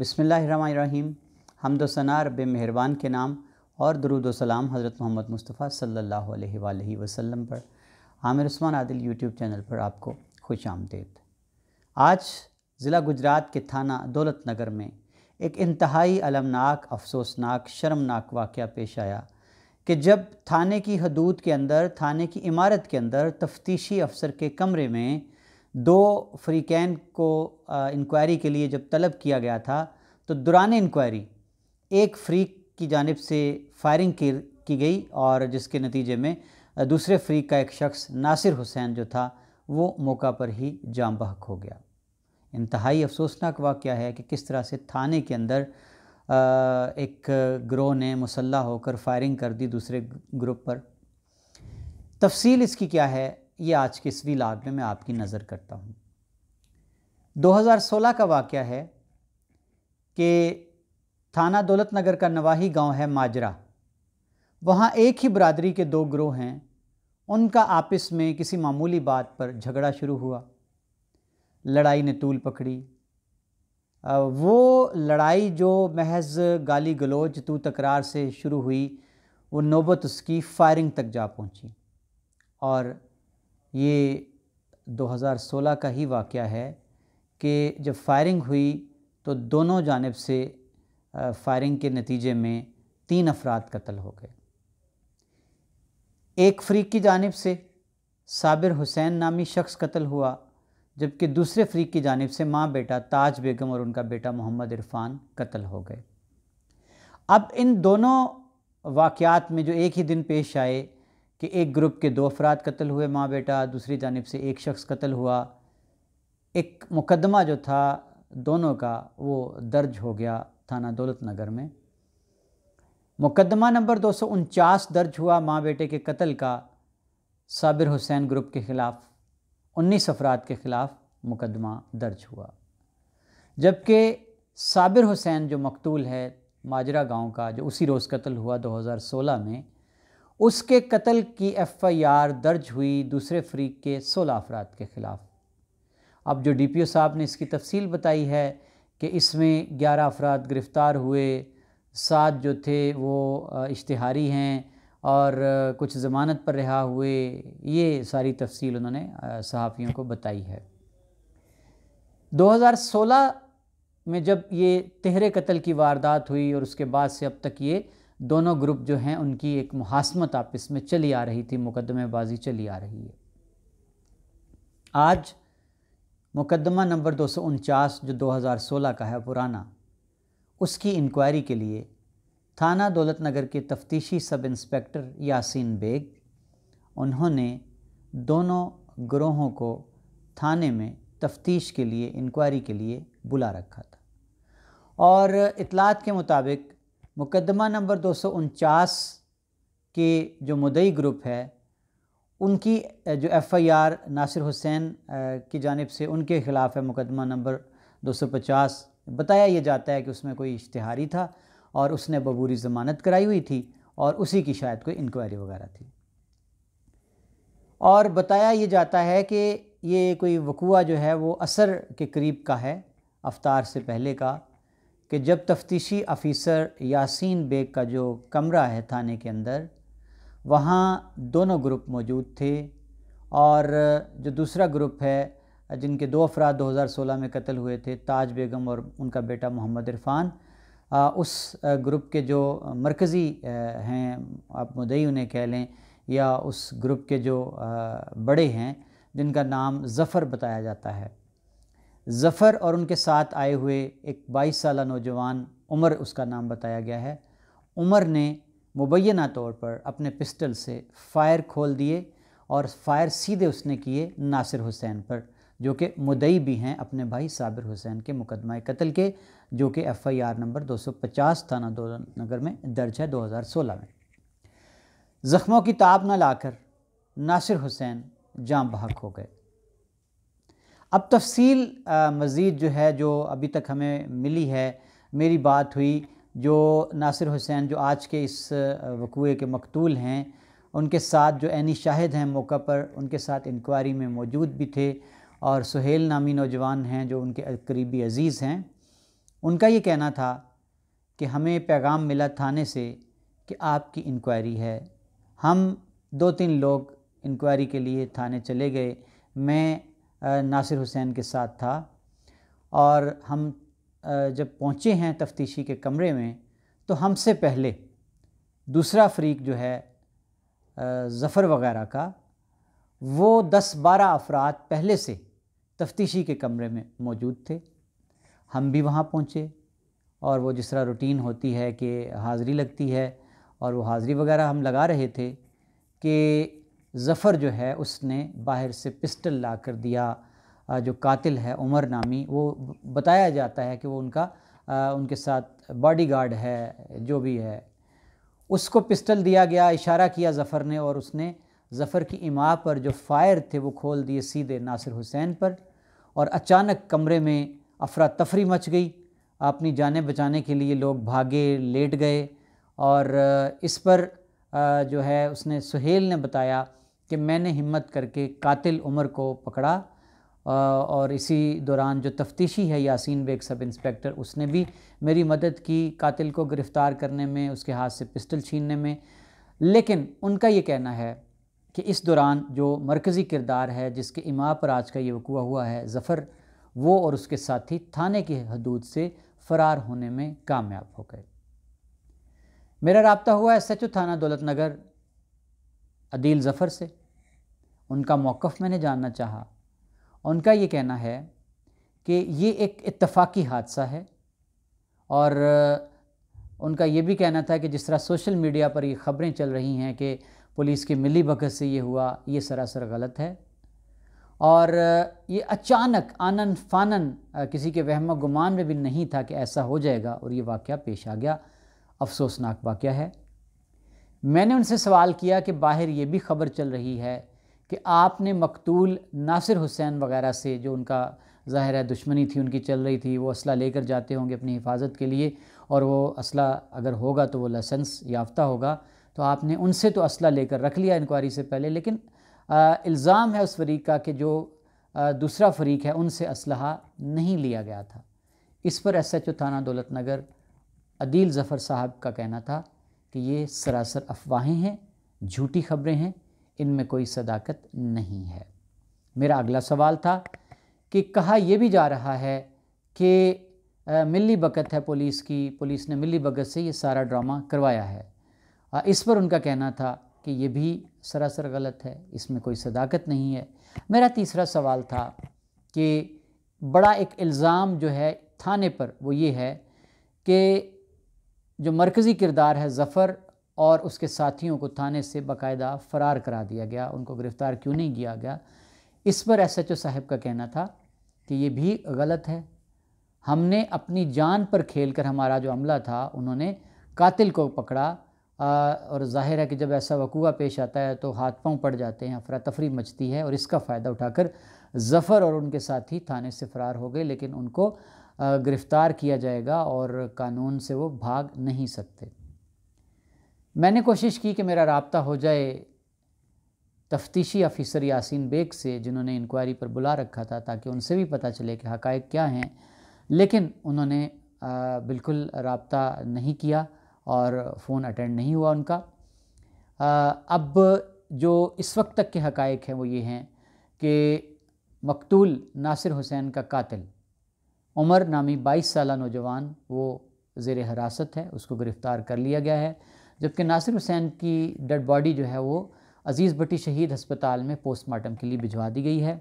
بسم اللہ الرحمن الرحیم۔ حمد و ثنا رب مہربان کے نام اور درود و سلام حضرت محمد مصطفیٰ صلی اللہ علیہ وآلہ وسلم پر۔ عامر عثمان عادل یوٹیوب چینل پر آپ کو خوش آمدید۔ آج ضلع گجرات کے تھانہ دولت نگر میں ایک انتہائی المناک، افسوسناک، شرمناک واقعہ پیش آیا کہ جب تھانے کی حدود کے اندر، تھانے کی عمارت کے اندر تفتیشی افسر کے کمرے میں دو فریقین کو انکوائری کے لیے جب طلب کیا گیا تھا تو دوران انکوائری ایک فریق کی جانب سے فائرنگ کی گئی اور جس کے نتیجے میں دوسرے فریق کا ایک شخص ناصر حسین جو تھا وہ موقع پر ہی جاں بحق ہو گیا۔ انتہائی افسوسناک واقعہ ہے کہ کس طرح سے تھانے کے اندر ایک گروہ نے مسلح ہو کر فائرنگ کر دی دوسرے گروپ پر۔ تفصیل اس کی کیا ہے یہ آج کے اس ویلاگ میں آپ کی نظر کرتا ہوں۔ 2016 کا واقعہ ہے کہ تھانہ دولت نگر کا نواحی گاؤں ہے ماجرا۔ وہاں ایک ہی برادری کے دو گروہ ہیں، ان کا آپس میں کسی معمولی بات پر جھگڑا شروع ہوا، لڑائی نے طول پکڑی۔ وہ لڑائی جو محض گالی گلوچ تو تکرار سے شروع ہوئی، وہ نوبت اس کی فائرنگ تک جا پہنچی، اور یہ 2016 کا ہی واقعہ ہے کہ جب فائرنگ ہوئی تو دونوں جانب سے فائرنگ کے نتیجے میں 3 افراد قتل ہو گئے۔ ایک فریق کی جانب سے صابر حسین نامی شخص قتل ہوا، جبکہ دوسرے فریق کی جانب سے ماں بیٹا تاج بیگم اور ان کا بیٹا محمد عرفان قتل ہو گئے۔ اب ان دونوں واقعات میں جو ایک ہی دن پیش آئے کہ ایک گروپ کے 2 افراد قتل ہوئے ماں بیٹا، دوسری جانب سے ایک شخص قتل ہوا، ایک مقدمہ جو تھا دونوں کا وہ درج ہو گیا تھانہ دولت نگر میں۔ مقدمہ نمبر 249 درج ہوا ماں بیٹے کے قتل کا صابر حسین گروپ کے خلاف، 19 افراد کے خلاف مقدمہ درج ہوا، جبکہ صابر حسین جو مقتول ہے ماجرا گاؤں کا، جو اسی روز قتل ہوا 2016 میں، اس کے قتل کی ایف آئی آر درج ہوئی دوسرے فریق کے 16 افراد کے خلاف۔ اب جو ڈی پی او صاحب نے اس کی تفصیل بتائی ہے کہ اس میں 11 افراد گرفتار ہوئے، 7 جو تھے وہ اشتہاری ہیں اور کچھ ضمانت پر رہا ہوئے، یہ ساری تفصیل انہوں نے صحافیوں کو بتائی ہے۔ 2016 میں جب یہ تہرے قتل کی واردات ہوئی اور اس کے بعد سے اب تک یہ دونوں گروپ جو ہیں ان کی ایک محاسمت آپس میں چلی آ رہی تھی، مقدمہ بازی چلی آ رہی ہے۔ آج مقدمہ نمبر 249 جو 2016 کا ہے پرانا، اس کی انکوائری کے لیے تھانہ دولت نگر کے تفتیشی سب انسپیکٹر یاسین بیگ، انہوں نے دونوں گروہوں کو تھانے میں تفتیش کے لیے، انکوائری کے لیے بلا رکھا تھا، اور اطلاعات کے مطابق مقدمہ نمبر 249 کے جو مدعی گروپ ہے ان کی جو ایف آئی آر ناصر حسین کی جانب سے ان کے خلاف ہے، مقدمہ نمبر 250، بتایا یہ جاتا ہے کہ اس میں کوئی اشتہاری تھا اور اس نے ببوری ضمانت کرائی ہوئی تھی اور اسی کی شاید کوئی انکوائری وغیرہ تھی، اور بتایا یہ جاتا ہے کہ یہ کوئی وقوعہ جو ہے وہ عصر کے قریب کا ہے، افطار سے پہلے کا، کہ جب تفتیشی آفیسر یاسین بیگ کا جو کمرہ ہے تھانے کے اندر، وہاں دونوں گروپ موجود تھے، اور جو دوسرا گروپ ہے جن کے 2 افراد 2016 میں قتل ہوئے تھے، تاج بیگم اور ان کا بیٹا محمد عرفان، اس گروپ کے جو مرکزی ہیں، آپ مدعی انہیں کہہ لیں، یا اس گروپ کے جو بڑے ہیں جن کا نام ظفر بتایا جاتا ہے، ظفر اور ان کے ساتھ آئے ہوئے ایک 22 سالہ نوجوان عمر اس کا نام بتایا گیا ہے، عمر نے مبینہ طور پر اپنے پسٹل سے فائر کھول دیے، اور فائر سیدھے اس نے کیے ناصر حسین پر، جو کہ مدعی بھی ہیں اپنے بھائی صابر حسین کے مقدمہ قتل کے، جو کہ ایف آئی آر نمبر 250 تھانہ دولت نگر میں درج ہے 2016 میں۔ زخموں کی تاب نہ لا کر ناصر حسین جاں بحق ہو گئے۔ اب تفصیل مزید جو ہے، جو ابھی تک ہمیں ملی ہے، میری بات ہوئی جو ناصر حسین جو آج کے اس وقوعے کے مقتول ہیں، ان کے ساتھ جو عینی شاہد ہیں موقع پر، ان کے ساتھ انکوائری میں موجود بھی تھے، اور سہیل نامی نوجوان ہیں جو ان کے قریبی عزیز ہیں، ان کا یہ کہنا تھا کہ ہمیں پیغام ملا تھانے سے کہ آپ کی انکوائری ہے۔ ہم 2-3 لوگ انکوائری کے لیے تھانے چلے گئے، میں ناصر حسین کے ساتھ تھا، اور ہم جب پہنچے ہیں تفتیشی کے کمرے میں تو ہم سے پہلے دوسرا فریق جو ہے ظفر وغیرہ کا، وہ 10-12 افراد پہلے سے تفتیشی کے کمرے میں موجود تھے۔ ہم بھی وہاں پہنچے، اور وہ جس طرح روٹین ہوتی ہے کہ حاضری لگتی ہے، اور وہ حاضری وغیرہ ہم لگا رہے تھے کہ ظفر جو ہے اس نے باہر سے پسٹل لا کر دیا۔ جو قاتل ہے عمر نامی، وہ بتایا جاتا ہے کہ وہ ان کے ساتھ باڈی گارڈ ہے، جو بھی ہے، اس کو پسٹل دیا گیا، اشارہ کیا ظفر نے، اور اس نے ظفر کی اماں پر جو فائر تھے وہ کھول دیے سیدھے ناصر حسین پر، اور اچانک کمرے میں افراتفری مچ گئی۔ اپنی جانیں بچانے کے لیے لوگ بھاگے، لیٹ گئے، اور اس پر جو ہے اس نے سہیل نے بتایا کہ میں نے ہمت کر کے قاتل عمر کو پکڑا، اور اسی دوران جو تفتیشی ہے یاسین بیگ سب انسپیکٹر، اس نے بھی میری مدد کی قاتل کو گرفتار کرنے میں، اس کے ہاتھ سے پسٹل چھیننے میں۔ لیکن ان کا یہ کہنا ہے کہ اس دوران جو مرکزی کردار ہے جس کے اماں پر آج کا یہ وقوع ہوا ہے، ظفر، وہ اور اس کے ساتھی تھانے کی حدود سے فرار ہونے میں کامیاب ہو گئے۔ میرا رابطہ ہوا ایس ایچ او تھانہ دولت نگر عدیل ظفر سے، ان کا موقف میں نے جاننا چاہا۔ ان کا یہ کہنا ہے کہ یہ ایک اتفاقی حادثہ ہے، اور ان کا یہ بھی کہنا تھا کہ جس طرح سوشل میڈیا پر یہ خبریں چل رہی ہیں کہ پولیس کی ملی بھگت سے یہ ہوا، یہ سراسر غلط ہے، اور یہ اچانک آنن فانن کسی کے وہم و گمان میں بھی نہیں تھا کہ ایسا ہو جائے گا، اور یہ واقعہ پیش آ گیا۔ افسوسناک واقعہ ہے۔ میں نے ان سے سوال کیا کہ باہر یہ بھی خبر چل رہی ہے کہ آپ نے مقتول ناصر حسین وغیرہ سے، جو ان کا ظاہر ہے دشمنی تھی ان کی چل رہی تھی، وہ اسلحہ لے کر جاتے ہوں گے اپنی حفاظت کے لیے، اور وہ اسلحہ اگر ہوگا تو وہ لائسنس یافتہ ہوگا، تو آپ نے ان سے تو اسلحہ لے کر رکھ لیا انکوائری سے پہلے، لیکن الزام ہے اس فریق کا کہ جو دوسرا فریق ہے ان سے اسلحہ نہیں لیا گیا تھا۔ اس پر ایس ایچ او تھانہ دولت نگر عدیل ظفر صاحب کا کہنا تھا کہ یہ سراسر افواہیں ہیں، جھوٹی خبریں ہیں، ان میں کوئی صداقت نہیں ہے۔ میرا اگلا سوال تھا کہ کہا یہ بھی جا رہا ہے کہ ملی بھگت ہے پولیس کی، پولیس نے ملی بھگت سے یہ سارا ڈرامہ کروایا ہے۔ اس پر ان کا کہنا تھا کہ یہ بھی سراسر غلط ہے، اس میں کوئی صداقت نہیں ہے۔ میرا تیسرا سوال تھا کہ بڑا ایک الزام جو ہے تھانے پر وہ یہ ہے کہ جو مرکزی کردار ہے ظفر اور اس کے ساتھیوں کو تھانے سے باقاعدہ فرار کرا دیا گیا، ان کو گرفتار کیوں نہیں کیا گیا؟ اس پر ایس ایچ او صاحب کا کہنا تھا کہ یہ بھی غلط ہے۔ ہم نے اپنی جان پر کھیل کر، ہمارا جو عملہ تھا انہوں نے قاتل کو پکڑا، اور ظاہر ہے کہ جب ایسا وقوع پیش آتا ہے تو ہاتھ پاؤں پڑ جاتے ہیں، افراتفری مچتی ہے، اور اس کا فائدہ اٹھا کر ظفر اور ان کے ساتھی تھانے سے فرار ہو گئے، لیکن ان کو گرفتار کیا جائے گا اور قانون سے وہ بھاگ نہیں سکتے۔ میں نے کوشش کی کہ میرا رابطہ ہو جائے تفتیشی آفیسر یاسین بیگ سے، جنہوں نے انکوائری پر بلا رکھا تھا، تاکہ ان سے بھی پتہ چلے کہ حقائق کیا ہیں، لیکن انہوں نے بالکل رابطہ نہیں کیا اور فون اٹینڈ نہیں ہوا ان کا۔ اب جو اس وقت تک کے حقائق ہیں وہ یہ ہیں کہ مقتول ناصر حسین کا قاتل عمر نامی 22 سالہ نوجوان وہ زیر حراست ہے، اس کو گرفتار کر لیا گیا ہے، جبکہ ناصر حسین کی ڈیڈ باڈی جو ہے وہ عزیز بٹی شہید ہسپتال میں پوسٹ مارٹم کے لیے بھجوا دی گئی ہے۔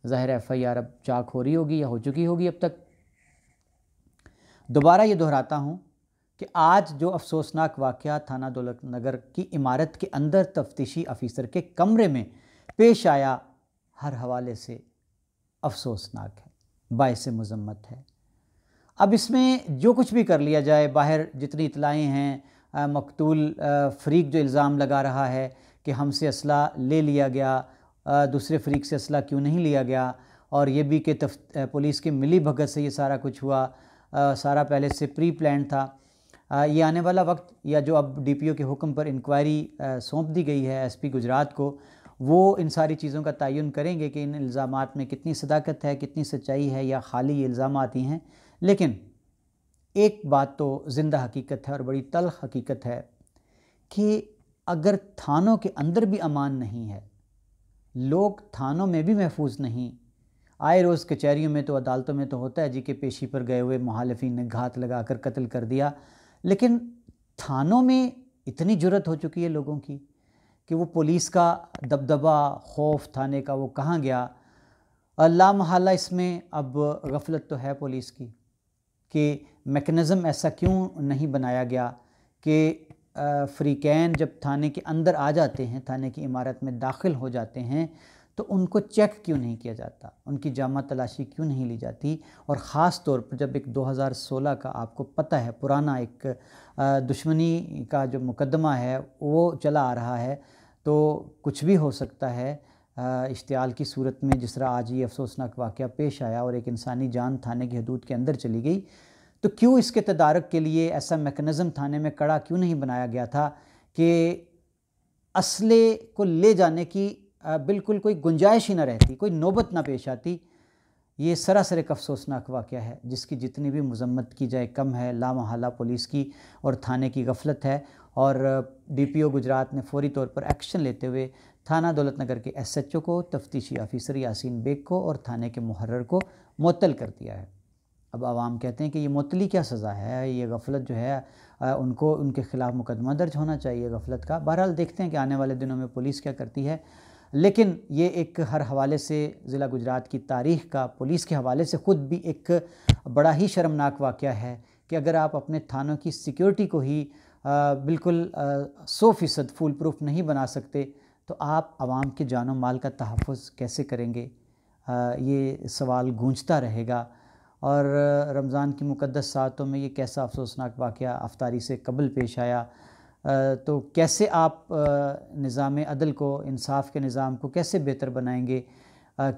ظاہر ایف آئی آر اب چاک ہو رہی ہوگی یا ہو چکی ہوگی اب تک۔ دوبارہ یہ دہراتا ہوں کہ آج جو افسوسناک واقعہ تھانہ دولت نگر کی عمارت کے اندر تفتیشی آفیسر کے کمرے میں پیش آیا، ہر حوالے سے افسوسناک ہے، باعث مذمت ہے۔ اب اس میں جو کچھ بھی کر لیا جائے، باہر جتنی اطلاعیں ہیں، مقتول فریق جو الزام لگا رہا ہے کہ ہم سے اسلحہ لے لیا گیا، دوسرے فریق سے اسلحہ کیوں نہیں لیا گیا، اور یہ بھی کہ پولیس کی ملی بھگت سے یہ سارا کچھ ہوا، سارا پہلے سے پری پلان تھا۔ یہ آنے والا وقت، یا جو اب ڈی پی او کے حکم پر انکوائری سونپ دی گئی ہے ایس پی گجرات کو، وہ ان ساری چیزوں کا تعین کریں گے کہ ان الزامات میں کتنی صداقت ہے، کتنی سچائی ہے، یا خالی یہ الزامات ہی ہیں۔ لیکن ایک بات تو زندہ حقیقت ہے اور بڑی تلخ حقیقت ہے کہ اگر تھانوں کے اندر بھی امان نہیں ہے، لوگ تھانوں میں بھی محفوظ نہیں، آئے روز کچہریوں میں تو عدالتوں میں تو ہوتا ہے جی کہ پیشی پر گئے ہوئے مخالفین نے گھات لگا کر قتل کر دیا، لیکن تھانوں میں اتنی جرت ہو چکی ہے لوگوں کی کہ وہ پولیس کا دبدبہ، خوف تھانے کا وہ کہاں گیا؟ لا محالہ اس میں اب غفلت تو ہے پولیس کی کہ میکنزم ایسا کیوں نہیں بنایا گیا کہ فریقین جب تھانے کے اندر آ جاتے ہیں، تھانے کی عمارت میں داخل ہو جاتے ہیں تو ان کو چیک کیوں نہیں کیا جاتا، ان کی جامع تلاشی کیوں نہیں لی جاتی؟ اور خاص طور پر جب ایک 2016 کا آپ کو پتہ ہے پرانا ایک دشمنی کا جو مقدمہ ہے وہ چلا آ رہا ہے، تو کچھ بھی ہو سکتا ہے اشتعال کی صورت میں، جس طرح آج یہ افسوسناک واقعہ پیش آیا اور ایک انسانی جان تھانے کی حدود کے اندر چلی گئی، تو کیوں اس کے تدارک کے لیے ایسا میکنزم تھانے میں کڑا کیوں نہیں بنایا گیا تھا کہ اسلحے کو لے جانے کی بالکل کوئی گنجائش ہی نہ رہتی، کوئی نوبت نہ پیش آتی؟ یہ سراسر ایک افسوسناک واقعہ ہے جس کی جتنی بھی مذمت کی جائے کم ہے۔ لا محالہ پولیس کی اور تھانے کی غفلت ہے، اور ڈی پی او گجرات نے فوری طور پر ایکشن لیتے ہوئے تھانہ دولت نگر کے ایس ایچ او کو، تفتیشی آفیسر یاسین بیگ کو اور تھانے کے محرر کو معطل کر دیا ہے۔ اب عوام کہتے ہیں کہ یہ معطلی کیا سزا ہے، یہ غفلت جو ہے ان کو ان کے خلاف مقدمہ درج ہونا چاہیے غفلت کا۔ بہرحال دیکھتے ہیں کہ آنے والے دنوں میں پولیس کیا کرتی ہے، لیکن یہ ایک ہر حوالے سے ضلع گجرات کی تاریخ کا پولیس کے حوالے سے خود بھی ایک بڑا ہی شرمناک واقعہ ہے کہ اگر آپ اپنے تھانوں کی سیکیورٹی کو ہی بالکل 100% فول پروف نہیں بنا سکتے تو آپ عوام کے جان و مال کا تحفظ کیسے کریں گے؟ یہ سوال گونجتا رہے گا۔ اور رمضان کی مقدس ساعتوں میں یہ کیسا افسوسناک واقعہ افطاری سے قبل پیش آیا، تو کیسے آپ نظام عدل کو، انصاف کے نظام کو کیسے بہتر بنائیں گے؟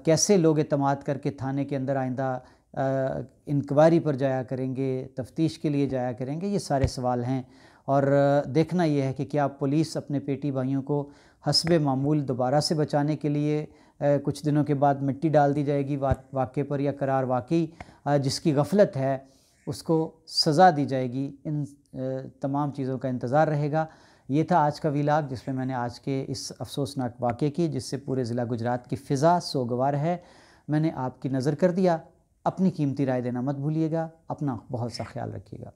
کیسے لوگ اعتماد کر کے تھانے کے اندر آئندہ انکوائری پر جایا کریں گے، تفتیش کے لیے جایا کریں گے؟ یہ سارے سوال ہیں، اور دیکھنا یہ ہے کہ کیا پولیس اپنے پیٹی بھائیوں کو حسب معمول دوبارہ سے بچانے کے لیے کچھ دنوں کے بعد مٹی ڈال دی جائے گی واقعے پر، یا قرار واقعی جس کی غفلت ہے اس کو سزا دی جائے گی؟ ان تمام چیزوں کا انتظار رہے گا۔ یہ تھا آج کا ویلاگ جس میں نے آج کے اس افسوسناک واقعے کی، جس سے پورے ضلع گجرات کی فضا سوگوار ہے، میں نے آپ کی نظر کر دیا۔ اپنی قیمتی رائے دینا مت بھولیے گا، اپنا بہت سا خیال رکھیے گا۔